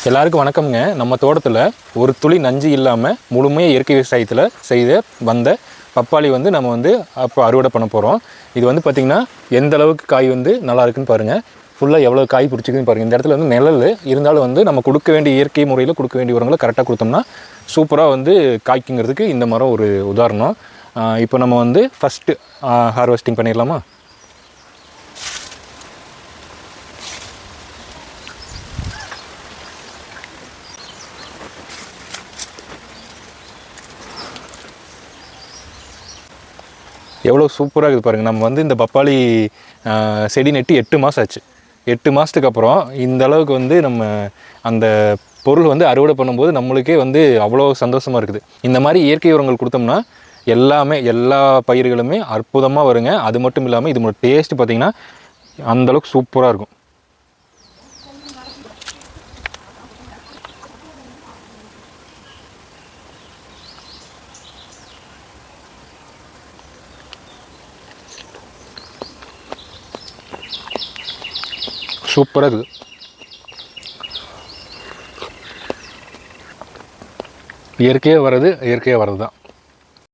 எல்லாருக்கும் வணக்கம்ங்க. நம்ம தோட்டத்தில் ஒரு துளி நஞ்சு இல்லாமல் முழுமையாக இயற்கை விவசாயத்தில் செய்த வந்த பப்பாளி நம்ம அப்போ அறுவடை பண்ண போகிறோம். இது பார்த்திங்கன்னா எந்த அளவுக்கு காய் நல்லா இருக்குன்னு பாருங்கள். ஃபுல்லாக எவ்வளோ காய் பிடிச்சிக்குன்னு பாருங்கள். இந்த இடத்துல நிழல் இருந்தாலும் நம்ம கொடுக்க வேண்டிய இயற்கை முறையில் கொடுக்க வேண்டிய உரங்களை கரெக்டாக கொடுத்தோம்னா சூப்பராக காய்க்குங்கிறதுக்கு இந்த மரம் ஒரு உதாரணம். இப்போ நம்ம ஃபஸ்ட்டு ஹார்வெஸ்டிங் பண்ணிடலாமா? எவ்வளோ சூப்பராக இருக்குது பாருங்கள். நம்ம இந்த பப்பாளி செடி நட்டு 8 மாதம் ஆச்சு. 8 மாதத்துக்கு அப்புறம் இந்த அளவுக்கு நம்ம அந்த பொருள் அறுவடை பண்ணும்போது நம்மளுக்கே அவ்வளோ சந்தோஷமாக இருக்குது. இந்த மாதிரி இயற்கை உரங்கள் கொடுத்தோம்னா எல்லா பயிர்களுமே அற்புதமாக வருங்க. அது மட்டும் இல்லாமல் இதோட டேஸ்ட்டு பார்த்திங்கன்னா அந்தளவுக்கு சூப்பராக இருக்கும். சூப்பராக இருக்குது. இயற்கையாக வர்றது தான்.